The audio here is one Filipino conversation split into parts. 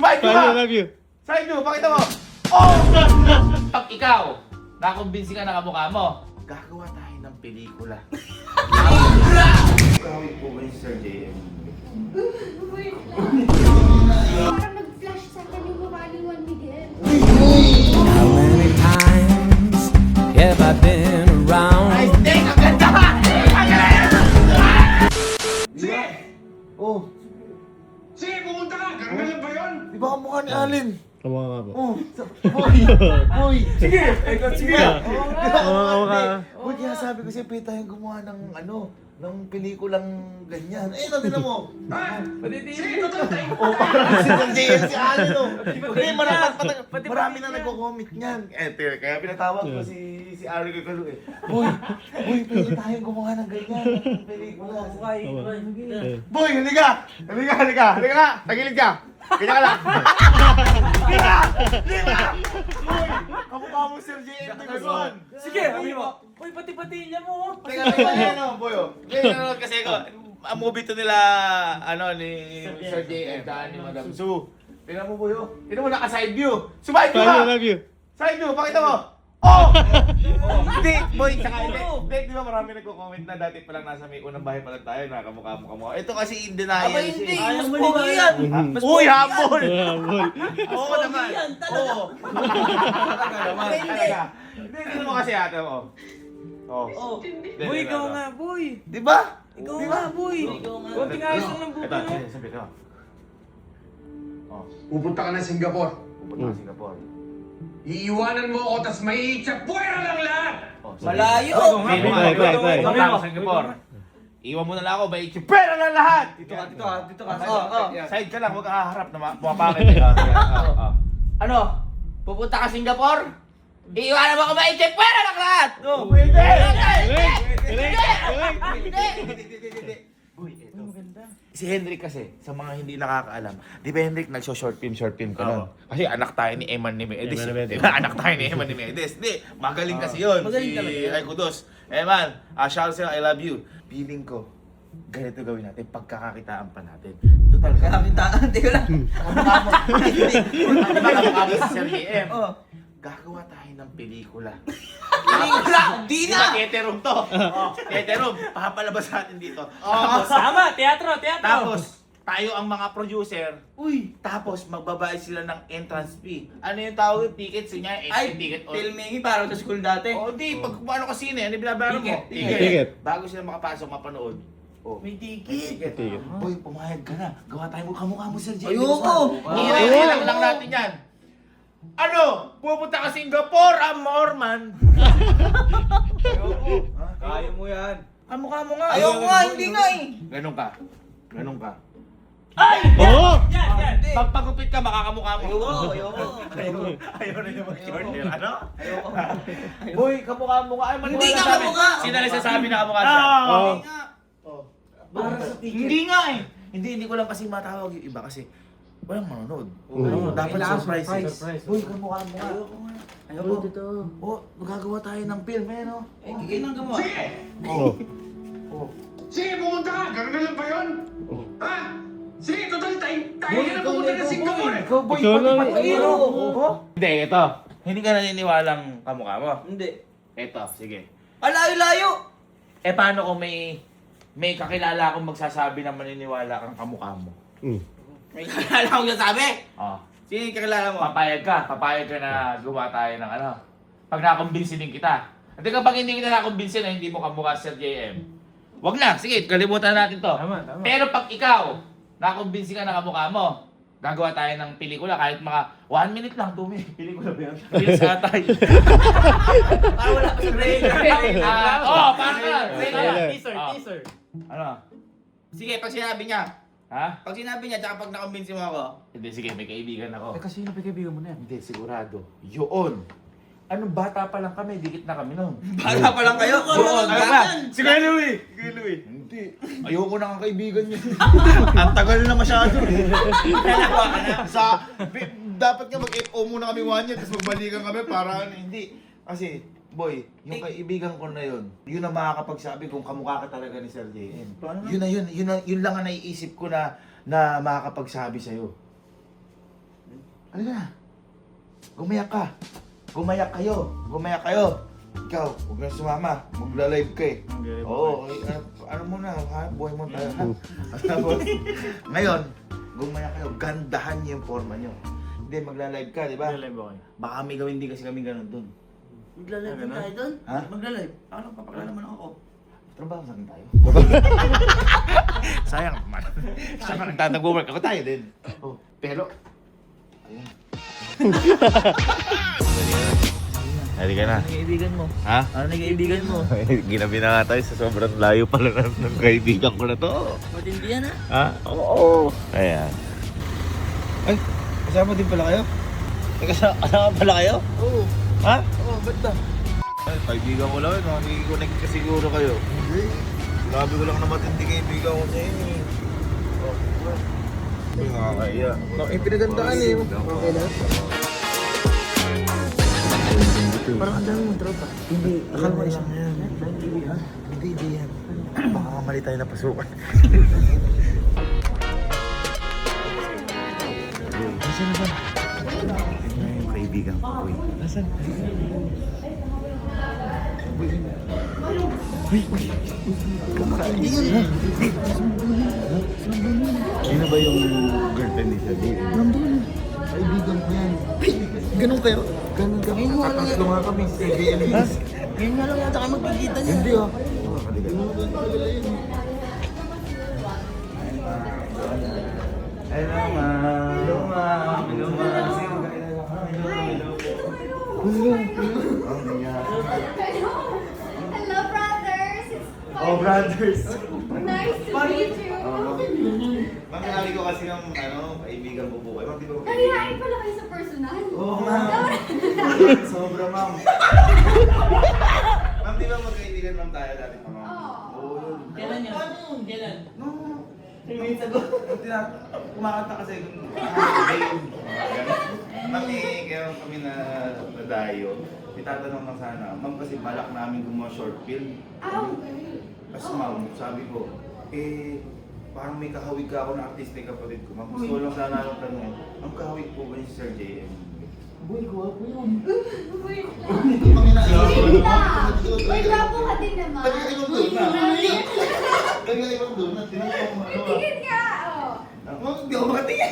Sumahid ka ba? Side view, pakita mo. Oh! Pag ikaw, nakumbinsi ka na kamukha mo, gagawa tayo ng pelikula. Gawin po kayo, Sir JM. Parang nag-flash sa akin yung mukha ni Juan Miguel. How many times have I been around? Nice day! Ang ganda! Ang ganda! Oh, Sige, pumunta ka! Ganun lang ba yun? di ba kamukha ni Alin? Kamu nga po. Oh, boy! Boy! Sige! Sige! Boy, kaya sabi ko siya, pwede tayong gumawa ng ng pelikulang ganyan. Eh, tignan mo. Ha? Sige, total tayo! Oh, parang si JM si Alin, oh. Hindi, marami na nagko-comment niyan. Kaya pinatawag ko si Ari Kakalu eh. Boy, pwede tayong gumawa ng ganyan, ng pelikula. Boy, halika! Halika! Tagilid ka! Kanya ka lang! Halika! Boy, kamukha mo Sir JM Tigason. Sige! Sabi mo! Uy, pati-pati niya mo! Teka, boy, oh. Nanonood kasi ako, ang movie to nila, ni Sir JM, daan ni Madam Sue. Tingnan mo, boy, oh. Tingnan mo, naka-side view. Sumahid ka ba? Side view, pakita mo. Oh! Hindi, boy, tsaka hindi, di ba marami nagko-comment na dati pa lang nasa may unang bahay pa lang tayo, nakamukha-mukha. Ito kasi in denial Hindi, siya. mas pogi yan. Uy, habol! Oo naman. Oo. Talaga naman, talaga. Hindi, tingnan mo kasi ate mo. Oh. Boy, ikaw nga, boy. Di ba? Ikaw nga, boy. Kunting ayos lang ng buto Ito, mo. sabi ko. Oh, Pupunta ka ng Singapore. pupunta ka Singapore. Iiwanan mo ako, tas may puwera lang lahat! Oh, sige. Malayo. Sige, pupunta ako Singapore. Iwan mo na lang ako, may pera na lahat! Dito ka. Side ka lang, huwag ka haharap na pumapakit eh. Ano? Pupunta ka Singapore? Iiwanan mo ako, may pera na lahat! No, pwede! Hindi! Uy, ito. Si Henrik kasi, sa mga hindi nakakaalam, di ba Henrik nagso-short film ka nun? Kasi anak tayo ni Eman ni Medes. Anak tayo ni Eman ni Medes. Di, magaling kasi yun. Magaling talaga yun. Ay kudos. Eman, shout out sa'yo, I love you. Feeling ko, ganito gawin natin, pagkakakitaan pa natin. Total ka. Kakitaan, di ko lang. Kamukha si Sir JM. Oh. Gagawa tayo ng pelikula. Pelikula? Di na! Theater room to. Theater room. Papalabas natin dito. Tama, teatro. Tapos, tayo ang mga producer. Uy. Tapos, magbabayad sila ng entrance fee. Ano yung tawag yung tickets? Yun niya, Ay, ticket. filming parang sa school dati. O, di. Pag ano kasi ano yung binabayaran mo? Ticket. Bago sila makapasok, mapanood. Oh. May ticket. Boy, pumayag ka na. Gawa tayo mo kamukha mo, Sir Jay. Ayoko. Ilang lang natin yan. Ano? Pupunta ka Singapore, Morman. Kaya mo yan. Kamukha mo nga. Ayoko nga, hindi nga eh. Ganun ka. Oo! Yan. Pagpagupit ka, makakamukha mo. Ayoko. Ayaw na yung mag-short hair. Ano? Ayoko. Boy, kamukha mo nga. Ay, maniwala Hindi nga sa amin. kamukha. Sino nagsasabi na kamukha siya? Oo. Hindi nga. Para sa ticket. Hindi nga eh. Hindi ko lang kasi matawag yung iba kasi walang manonood. Dapat surprises. Boy, kamukha mo nga. Ayoko. Oh, magagawa tayo ng film eh, no? Eh, kikil lang gumawa. Sige! Oh. Sige, pumunta ka! Ganun lang ba yun? Ha? Sige, total tayo ka na pumunta ng Singapore eh! Ikaw, boy, Ikaw lang. pati. Ayoko. Hindi, ito. Hindi ka naniniwalang kamukha mo. Hindi. Ito, sige. Alayo-layo. Eh, paano kung may kakilala akong magsasabi na maniniwala kang kamukha mo? May kakilala akong sasabi. Oh. Sino yung kakilala mo? Papayag ka na gumawa tayo ng ano. Pag nakumbinsin din kita. Hindi kapag hindi kita nakumbinsin na hindi mo kamukha si Sir JM, wag na, sige, kalimutan natin to. Tama. Pero pag ikaw, nakumbinsin ka na kamukha mo, gagawa tayo ng pelikula kahit mga 1 minute lang, 2 minutes. Pelikula ba yan? Reels atay. Para wala pa sa break. Parang Teaser. Ano? Sige, pag sinabi niya. Ha? Pag sinabi niya, tsaka pag nakumbinsi mo ako. Hindi, sige, may kaibigan ako. kasi napagkaibigan mo na yan. Hindi, sigurado. Yun. Anong bata pa lang kami, dikit na kami noon. Bata pa lang kayo. Yun, ano ba? Si Kuya Louie. Hindi. Ayoko na ang kaibigan niya. Ang tagal na masyado. Nalawa ka na. Dapat nga mag-FO muna kami 1 year, tapos magbalikan kami para hindi. Kasi, boy, yung kaibigan ko na yun ang makakapagsabi kung kamukha ka talaga ni Sir JM. Yun lang ang naiisip ko na makakapagsabi sa'yo. Halika na. Gumayak ka. Gumayak kayo. Gumayak kayo. Ikaw, huwag kang sumama. Magla-live ka eh. Oo, ano muna, ha? Buhay mo tayo, ha? Tapos, ngayon, gumayak kayo. Gandahan niyo yung forma niyo. Hindi, magla-live ka, di ba? Live ako. Baka may gawin din kasi kami ganun dun. Magla-live din tayo doon? Ha? Magla-live. Ano, papakala naman ako. Trabaho sa akin tayo. Sayang naman. Siya pa nagtatag-work. Ako tayo din. Oh, pero... Ayun. Halika na. Ano kaibigan mo? Ha? Ano na kaibigan mo? Ginabi na nga tayo sa sobrang layo pala ng kaibigan ko na to. Matindi yan Ha? ha? Oo. Ayan. Ay, kasama din pala kayo? Kasama pala kayo? Oo. Ha? Oo, ba't ba? Ay, kaibigan ko lang yun. Nakikiconnect ka siguro kayo. Hindi. Sabi ko lang na matindi kaibigan ko sa inyo. Hindi nakakaya. Pinagandaan eh. Okay lang. Parang ang dami mong tropa. Hindi, akala mo isang yan. Hindi yan. Baka mali tayo na pasukan. Nasaan na ba? Ito na yung kaibigan ko, boy. Nasaan? Sino ba yung girlfriend ni Sabi? Nandun. Kaibigan ko yan. Ganun kayo? Ganun kami. Tatatlo nga kami sa CBMS. Ngayon nga lang yata kayo magkikita niya. Hindi ah. Hello ma'am. Hello ma'am. Hello ma'am. Hello, brothers! It's Oh, brothers. nice to meet you! Ma'am, sinabi ko kasi ng kaibigan ko po. Ay, ma'am, di ba Nalihain pala kayo sa personal. Oo, ma'am. Sobra, ma'am. Ma'am, di ba magkaibigan ma'am tayo dati pa, ma'am? Oo. Oo, yun. Kailan yun? Paano yun? Kailan? No. Kumakanta kasi ma'am, kaya kami na dayo. Itatanong lang sana. Ma'am, kasi balak namin gumawa short film. Okay. Tapos ma'am, sabi ko, parang may kahawig ka ako na artista yung kapatid ko. Ma'am, gusto ko lang sana akong tanong, ang kahawig po ba ni Sir JM? Uy, Wait Wait na! Uy, gwapo ka din naman. Tingin ka! Oh. Hindi ako makatingin.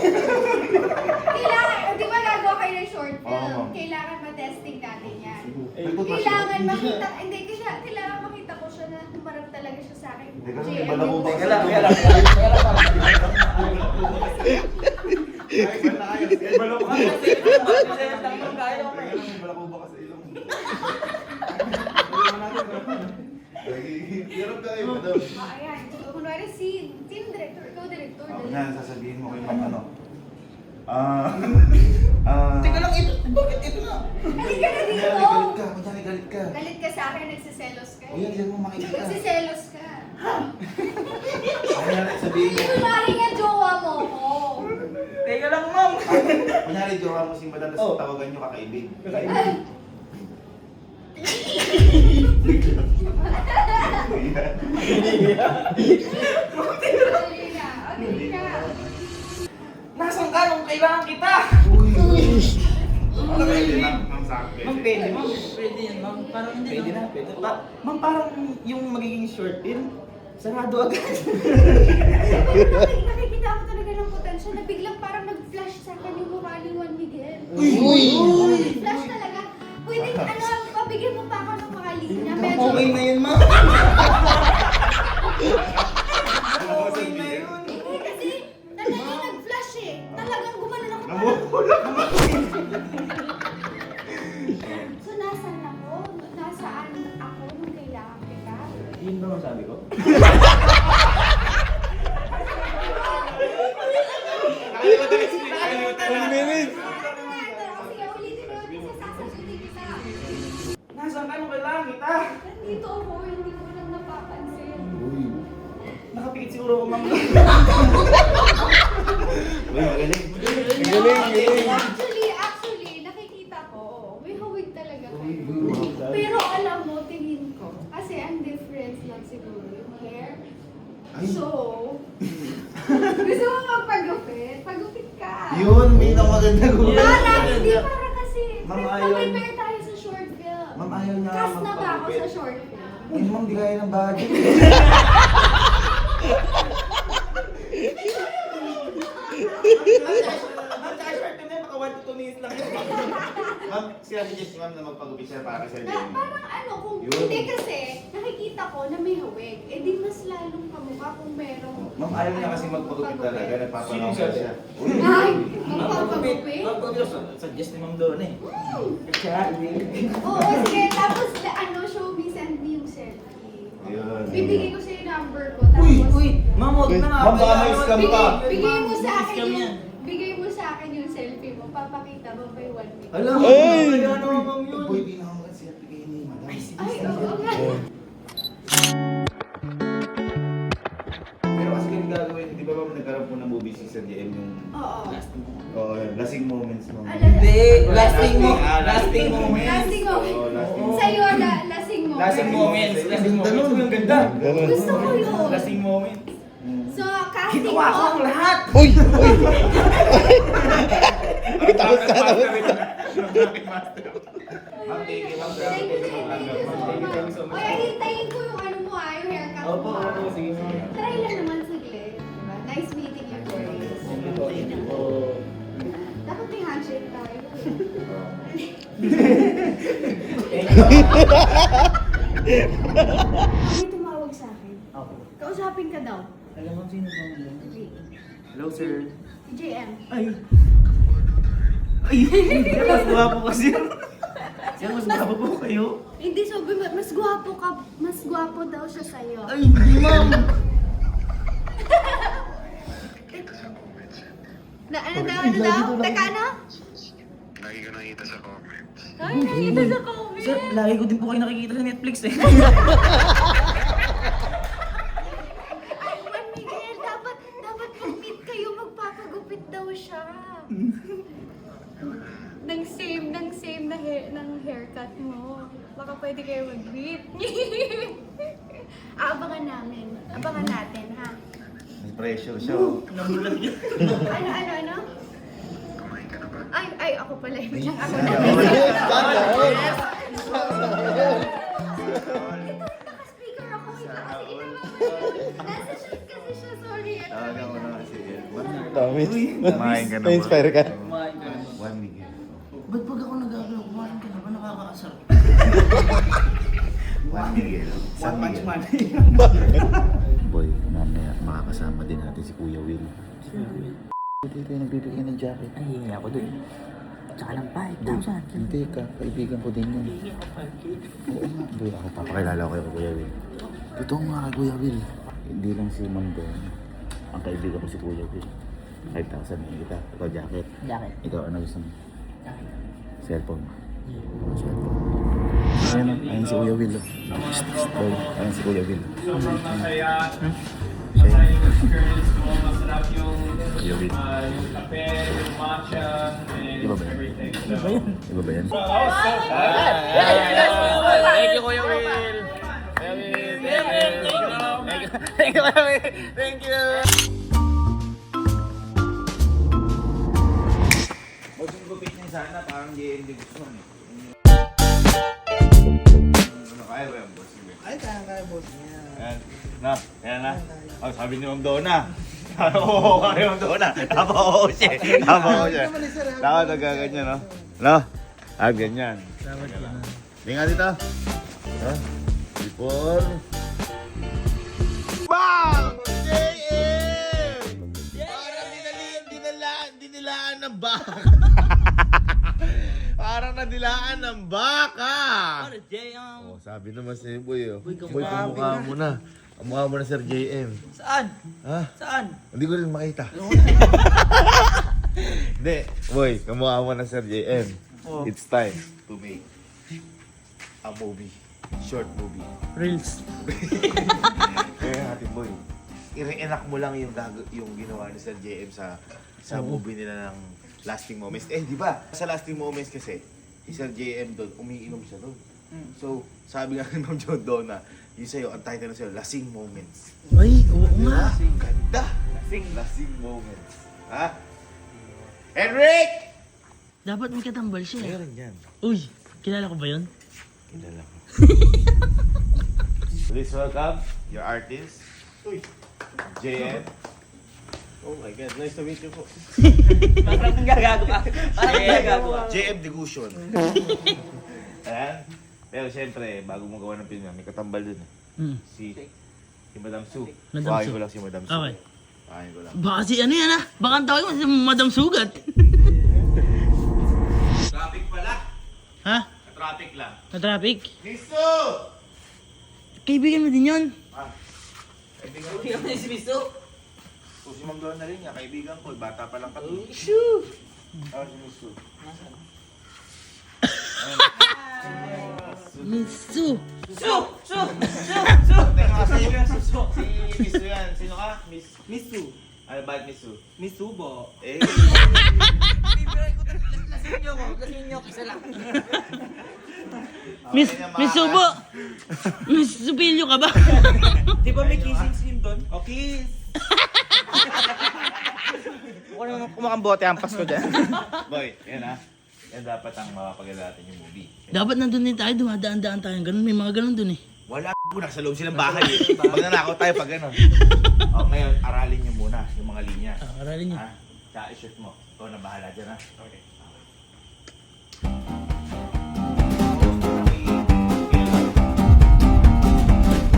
Kailangan, di ba gagawa kayo ng short film? Oo, ma'am. Kailangan ma-testing natin yan. Nagtutbrush Kailangan ako. makita, hindi, kailangan makita ko siya na humarap talaga siya sa akin. Hindi kasi JM, may bala ko ba? yung- Kaya lang. Bala ko kasi. Bala ko ba kasi ilong? Hirap ka kayo, madam. Ayan, kunwari team director, ikaw director. Yan, sasabihin mo kay ma'am ano. Teka lang, ito. Bakit ito na? Halika na dito! Galit ka, kunyari galit ka. Galit ka sa akin, nagsiselos ka. O yan, yan mo makikita. Nagsiselos ka. Kunyari, sabihin mo. Kunwari nga jowa mo ko. Teka lang, ma'am. Kunyari, jowa mo si madam, tapos tawagan nyo kakaibig. Halika na. Nasaan ka nung kailangan kita? Ano pwede lang, ma'am sa akin. Ma'am, pwede, ma'am. Pwede yan, ma'am. Parang hindi Pwede na. na, pwede. Ma'am, parang yung magiging short film, sarado agad. Nakikita ko talaga ng potential na biglang parang nag-flash sa akin yung mukha ni Juan Miguel. Flash talaga. Pwede, pabigyan mo pa ako ng mga linya. Medyo, Okay na yun, ma'am. Okay na yun. hindi kasi talagang nag-flash eh. Talagang gumanon ako. So, nasaan ako? Nasaan ako nung kailangan kita? Yun ba masabi ko? Sige, ulitin mo. Isa sasagutin kita. Nasaan ka nung kailangan kita? Nandito ako, hindi ko lang napapansin. Nakapikit siguro ako, ma'am. Magaling. Actually, nakikita ko, may hawig talaga kayo. Pero alam mo, tingin ko, kasi ang difference lang siguro yung hair. So, gusto mo magpagupit? Pagupit ka. Yun, may maganda ko. Para, hindi para kasi. Ma'am, Pre- ayaw. mag-prepare tayo sa short film. Ma'am, ayaw niya Cast na ba ako magpagupit. sa short film? Eh, ma'am, di kaya ng budget. Ma'am, tsaka short film na yun, baka 1 to 2 minutes lang yun. Ma'am, sinasuggest niyo ma'am na magpagupit siya para sa Na, JM. parang ano, kung Yun. hindi kasi, nakikita ko na may hawig. Eh di mas lalong kamukha kung merong... Ma'am, ayaw niya kasi magpagupit talaga. Nagpapalong siya. Ay, magpapagupit? Suggest ni Ma'am Donna eh. Oo, sige. Tapos, ano, show me, send me yung selfie. Ayun. Bibigay ko sa yung number ko. Tapos, Ma'am, huwag na nga. Ma'am, baka may scam ka. bigay mo sa akin Scam yung... yan. Bigay mo sa akin yung selfie mo. Papakita mo by 1 week. Alam mo, Ay! kaya naman ma'am yun. Boy, di na ako kasi bigay ni madam. Ay, oo nga. Pero kasi yung gagawin, di ba ma'am nagkaroon po ng movie si Sir JM yung Oo. lasing moments ma'am. Hindi, lasting mo. Lasting moment. Lasting moment. Oo, lasting Oo. Sa'yo, lasting moment. Lasting moments. Lasting moments. Yung ganda. Gusto ko yun. Lasting moments. So, casting Ginawa ko mo. ang lahat. Uy! Uy! Takot ka na. Ma'am, thank you ma'am. Thank you, Thank you so much. O, ay, hintayin ko yung ano mo yung haircut Opo, mo. opo, sige ma'am. Try lang naman saglit. Diba? Nice meeting you, Grace. Dapat may handshake tayo. May tumawag sa akin. Ako. Kausapin ka daw. Alam mo sino po? Hello, sir. Si JM. Ay. Ay, siya mas gwapo kasi. Siya mas gwapo po kayo. Hindi, sabi mo, mas gwapo ka, mas gwapo daw siya sa'yo. Ay, hindi ma'am. Ano daw? Teka, ano? Lagi ka nakita sa comments. Ay, nakita sa comment. Sir, lagi ko din po kayo nakikita sa Netflix eh. Ay, Juan Miguel, dapat mag-meet kayo, magpapagupit daw siya. Nang same ng haircut mo. Baka pwede kayo mag-meet. Abangan namin. Abangan natin, ha? May pressure siya. Namulat yun. Ano? Ay, ako pala. Biglang ako na. Naka-speaker ako. Nasa shoot kasi siya. Sorry. Talaga mo na kasi. Dami. Kumain ka na ba? Na-inspire ka. Kumain ka. One Miguel. Ba't pag ako nagagawa, kumain ka na ba? Nakakaasar. One Miguel. San Miguel. man. Boy, mamaya makakasama din natin si Kuya Will. Hindi tayo nagbibigay ng jacket. Ay, hindi ako dun. Tsaka ng 5,000. Hindi ka, kaibigan ko din yun. Oo nga. Boy, ako papakilala ko kay Kuya Will. Totoo nga kay Kuya Will. Hindi lang si Ma'am Don. Ang kaibigan ko si Kuya Will. 5,000 na kita. Ikaw jacket. Jacket. Ikaw ano gusto mo? Jacket. Cellphone. Cellphone. Ayun o, ayun si Kuya Will. Boy, ayun si Kuya Will. Kuya Will. Iba ba yan? Iba ba yan? Thank you, Kuya Will. Thank you, Kuya Will. Thank you. Huwag yung gupit niya sana, parang JMD gusto mo. Ano kaya ba yung boss niya? Ay, kaya boss niya. Ayan na. Oh, sabi ni Ma'am Donna. Oo, kaya Ma'am Donna. Tama oo siya. Tama nagaganyan, no? No? Ganyan. Hindi nga dito. Before. Bang! JM! Parang dinilaan ng baka. Parang nadilaan ng baka. Oh, sabi naman si Boy, oh. Boy, kumukha mo na. Kumukha mo na Sir JM. Saan? Ha? Saan? Hindi ko rin makita. Hindi. Boy, kamukha mo na Sir JM. Oh. It's time to make a movie. Short movie. Reels. Kaya natin, boy. I-reenact mo lang yung ginawa ni Sir JM sa movie nila ng Lasting Moments. Eh, di ba? Sa Lasting Moments kasi, si Sir JM doon, umiinom siya doon. So, sabi nga ni Ma'am John Donna, yun sa'yo, ang title na sa'yo, Lasting Moments. Ay, oo nga. Ganda! Lasting Moments. Ha? Henrik! Dapat may katambal siya. Meron yan. Uy, kilala ko ba yun? Kilala ko. Please welcome your artist, JM. Oh my God, nice to meet you po. Parang gagago ka. Parang gagago ka. JM Degution. Ayan. Pero siyempre, bago mo gawa ng film, may katambal dun. Si Madam Sue. Madam Pahain Sue. ko lang si Madam Sue. Okay. Pahain ko lang. Baka si ano yan ah. Baka ang tawag mo si Madam Sugat. Traffic pala. Ha? Traffic lang. Na traffic? Miso! Kaibigan mo din yun? Kaibigan ko. Hindi naman si Miso. Kung si Ma'am Doon na rin niya, kaibigan ko. Bata pa lang kami. Shoo! Ah, si Miss Sue. Miss Sue. Teka kasi, si Miss Sue yan. Sino ka? Miso. Ano ba Miss Sue? Misubo. Eh, Lasing nyo, isa lang. Miss Subo. Miss Supilyo ka ba? Di ba may kissing scene doon? O kiss! Ako naman kumakambote ang pasko dyan. boy, yan ha. Yan dapat ang mapapaganda natin yung movie. Dapat nandun din tayo, dumadaan-daan tayo. Ganun, may mga ganun dun eh. Wala nasa loob silang bahay eh. Pag nanakaw tayo pag gano'n. O, ngayon, aralin nyo muna yung mga linya. Aralin niyo. Ha? Tsaka i-shoot mo. Ikaw na bahala dyan ha. Okay.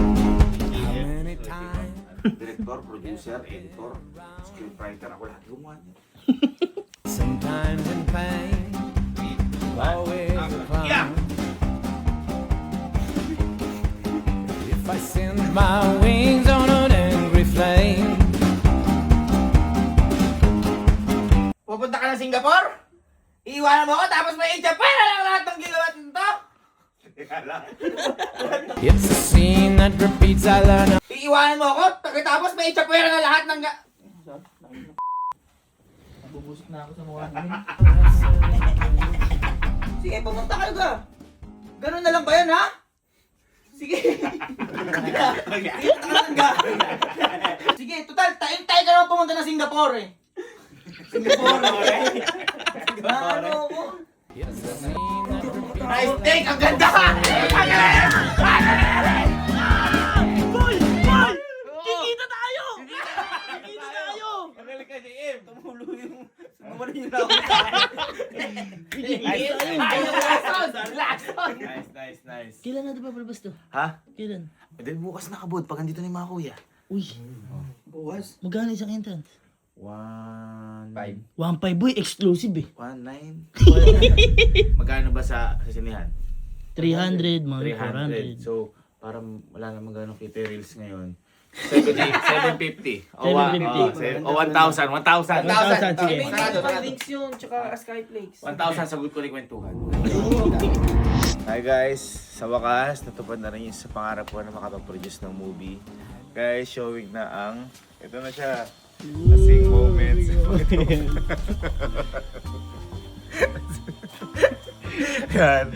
Many times. Director, producer, editor, scriptwriter, ako lahat gumawa niya. Sometimes in pain, always a clown. If I send my wings on an angry flame, Pupunta ka ng Singapore? Iiwanan mo ako tapos may Japan na lang lahat ng ginawa nito? it's a scene that repeats. I learn. Iiwanan mo ako tapos may Japan na lahat ng Nabubusok na ako sa mukha namin. Sige, pumunta kayo ka. Ganun na lang ba yan, ha? Sige. Sige, total, tayo ka naman pumunta ng Singapore eh. Singapore, eh. Ano mo? It's a scene that repeats. Nice take! Ang ganda! Ang galing! Boy! Boy! Kikita tayo! Kikita tayo! magaling ka, JM. Tumulo yung... Sumawala yung lawa. Nice. Kailan natin papalabas to? Ha? Kailan? Hindi, bukas nakabod pag andito na yung mga kuya. Uy, Buwas. magkano isang entrance? 1.5. 1.5 boy, exclusive eh. 1.9. Magkano ba sa sinihan? 300, mga 300. 400. So, parang wala namang gano'ng kita reels ngayon. 750. O 1,000. 1,000. 1,000, sige. May mga links yun, tsaka Skyflakes. 1,000 sagot ko ni kwentuhan. Hi guys, sa wakas, natupad na rin yung sa pangarap ko na makapag-produce ng movie. Guys, showing na ang, ito na siya, Lasing Moments. Yan.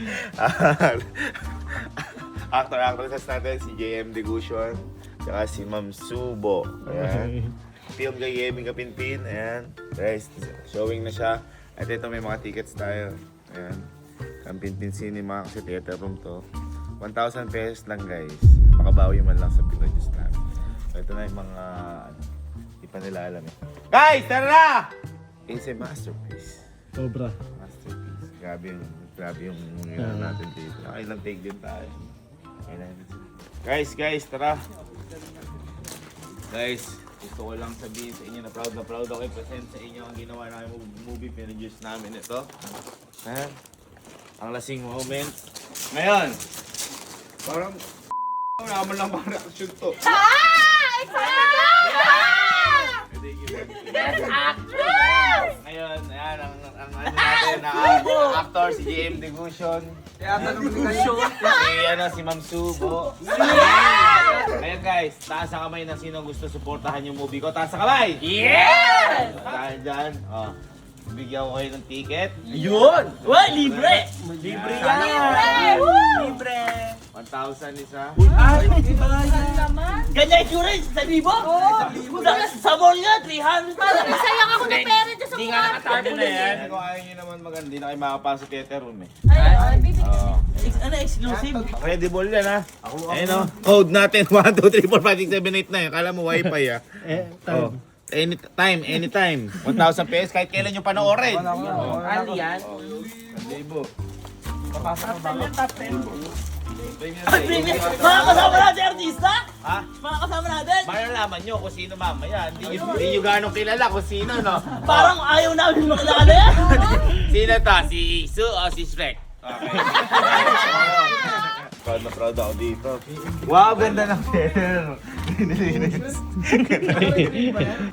Actor-actresses natin, si JM Degution, saka si Ma'am Subo. Ayan. Film kay Gaming Kapinpin. Ayan. Guys, showing na siya. At ito may mga tickets tayo. Ayan. Kapinpin Cinema kasi theater room to. 1,000 pesos lang guys. Makabawi man lang sa pinroduce namin. So ito na yung mga hindi pa nila alam eh. Guys, tara na! It's a masterpiece. Sobra. Masterpiece. Grabe yung ginawa natin dito. Nakailang take din tayo. Guys, tara. Guys, gusto ko lang sabihin sa inyo na proud ako i-present sa inyo ang ginawa namin movie pinroduce namin ito. Ha? Ang Lasing Moments. Ngayon, parang wala mo lang pang reaction to. Yes, actress! Ngayon, ayan, ang ano natin, ang actor si JM Degution. Si Ma'am Subo. Ngayon guys, taas ang kamay na sino gusto suportahan yung movie ko. Taas ang kamay! Yes! Dahil dyan, bigyan ko kayo ng ticket. Yun! Uy, libre! Libre yan! Libre! Libre! 1,000 isa. Ganyan yung rin, 1,000? Oo. Sa mall nga, 300. Parang nagsayang ako ng pera dyan sa mukha. Pwede na yan. Kung ayaw nyo naman maganda, hindi na kayo makapasok kay room eh. Ay, bibigyan. Oo. Ano, exclusive? Credible yan ha. Ayun o. Code natin 1, 2, 3, 4, 5, 6, 7, 8, 9. Kala mo wifi ha. Oh. Anytime. 1,000 pesos kahit kailan nyo panoorin. Ano yan? 1,000. Mga kasama natin, artista? Ha? Mga kasama natin? Malalaman nyo kung sino mamaya. Hindi nyo ganong kilala kung sino, no? Parang ayaw namin makilala yan. Sino to? Si Isu o si Shrek? Okay. Proud na proud ako dito. Wow, ganda ng feather.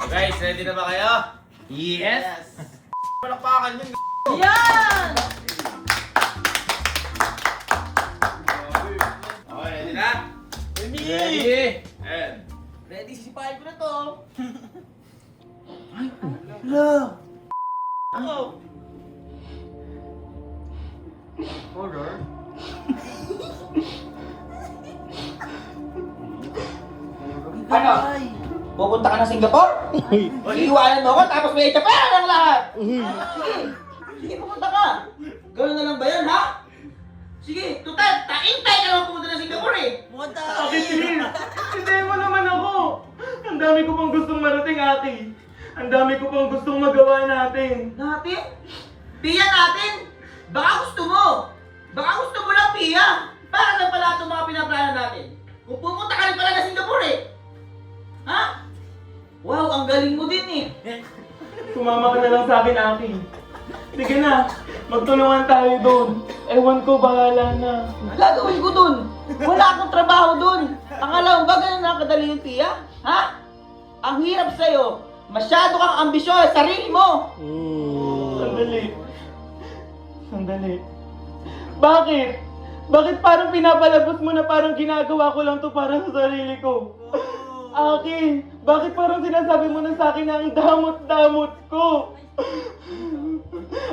Guys, ready na ba kayo? Yes! Palakpakan yun. Yan! Okay, ready na? Ready! Ready? And... Ready, sisipahin ko na to. Oh. Ano? Pupunta ka na Singapore? Iiwanan mo ako tapos may pera ng lahat! Sige, pupunta ka! Gano'n na lang ba yan, ha? Sige, total, taintay ka lang pumunta na Singapore eh! Pumunta! Hindi mo naman ako. Ang dami ko pang gustong marating, ate. Ang dami ko pang gustong magawa natin. Natin? Pia natin? Baka gusto mo! Baka gusto mo lang, Pia! Para saan pala itong mga pinaplano natin? Kung pupunta ka rin pala na Singapore eh! Ha? Wow, ang galing mo din eh! Sumama ka na lang sa akin, Aki. Sige na, magtulungan tayo doon. Ewan ko, bahala na. Ang gagawin ko dun? Wala akong trabaho dun! Akala mo ba ganun nakadali yung Pia? Ha? Ang hirap sa'yo! Masyado kang ambisyoso sa sarili mo! Sandali. Bakit? Bakit parang pinapalabas mo na parang ginagawa ko lang to para sa sarili ko? Aki, bakit parang sinasabi mo na sa akin na ang damot-damot ko?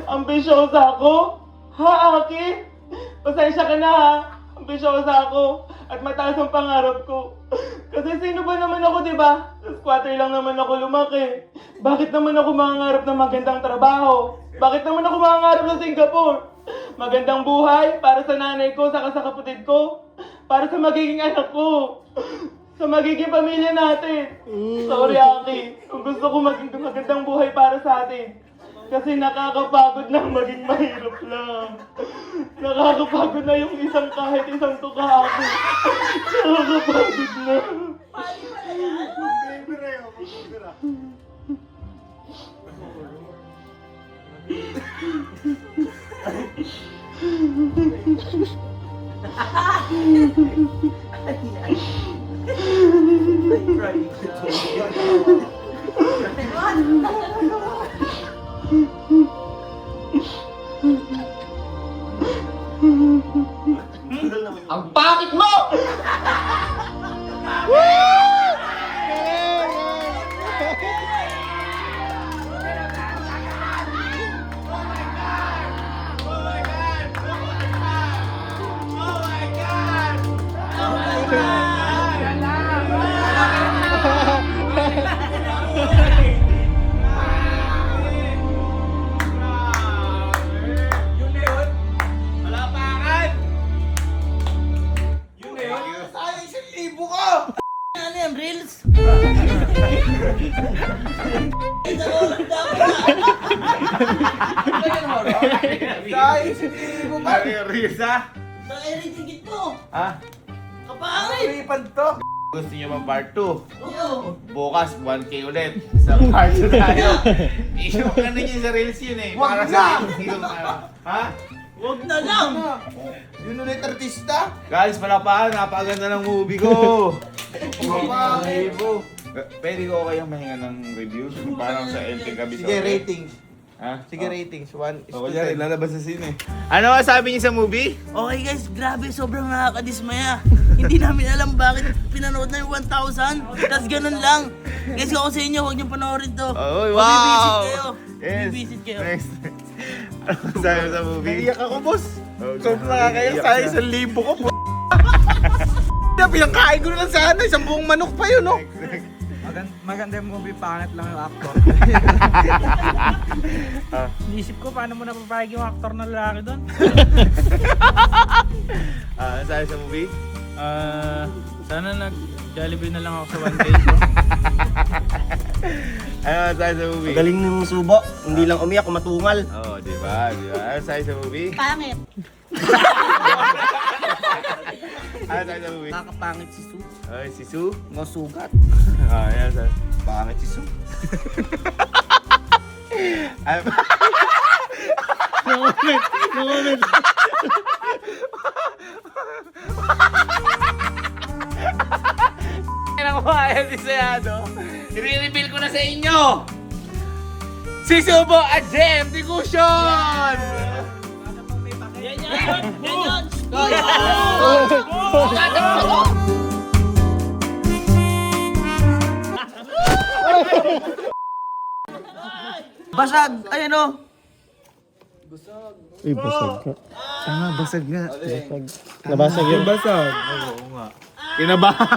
Ambisyosa ako? Ha, Aki? Pasensya ka na ha. Ambisyosa ako. At mataas ang pangarap ko. Kasi sino ba naman ako, di ba? Sa squatter lang naman ako lumaki. Bakit naman ako mangangarap ng magandang trabaho? Bakit naman ako mangangarap sa Singapore? Magandang buhay para sa nanay ko, saka sa kapatid ko. Para sa magiging anak ko. Sa magiging pamilya natin. Sorry, Aki. Kung gusto ko maging magandang buhay para sa atin. Kasi nakakapagod na maging mahirap lang. Nakakapagod na yung isang kahit isang tuka, Aki. Nakakapagod na. Pali pala yan? Ang bakit mo! Ano yan, Reels? Risa? Sa editing ito. Ha? Kapangit! Gusto nyo bang part 2? Oo. Bukas, 1K ulit. Sa part 2 tayo. Yung ano nyo sa Reels yun eh. Para sa Reels yung ha? Huwag na lang! Yun ulit artista? Guys, palakpakan. Napakaganda ng movie ko. Bakit? Pwede ko kayong mahinga ng review? Parang sa LT Kabisol. Sige, ratings. Ha? Sige, ratings. 1 is O, to kunyari, 10. lalabas sa sine. Ano masabi niyo sa movie? Okay guys, grabe, sobrang nakakadismaya. Hindi namin alam bakit pinanood na yung 1,000. Tapos ganun lang. Guys, kung ako sa inyo, huwag niyo panoorin to. Oh, Mabibisit wow! kayo. Yes. Mabibisit kayo. Next. Ano masabi mo sa movie? Naiyak ako, boss. Oh, Sobrang nakakaiyak. iyak Sayang na. 1,000 ko. pinangkain ko na lang sana. Isang buong manok pa yun, no? Maganda yung movie, pangit lang yung actor. Inisip ko, paano mo napapayag yung actor na lalaki doon? Ano sabi sa movie? Sana nag-Jollibee na lang ako sa 1K ko. Ano sabi sa movie? Galing ng subo. Hindi lang umiyak, matungal. Oo, di ba? Ano sabi sa movie? Pangit. Ano sabi sa movie? Nakapangit si Su. Ay, si Sue? No sugat. Yan sabi. Pangit si Sue. Ano ba? No comment. Ang mga disayado, i-reveal ko na sa inyo! Si Subo at JM Digusion! Yan yun! Basag! Ayan o! Uy, basag ka. Basag nga. Nabasag yun. Kinabahan.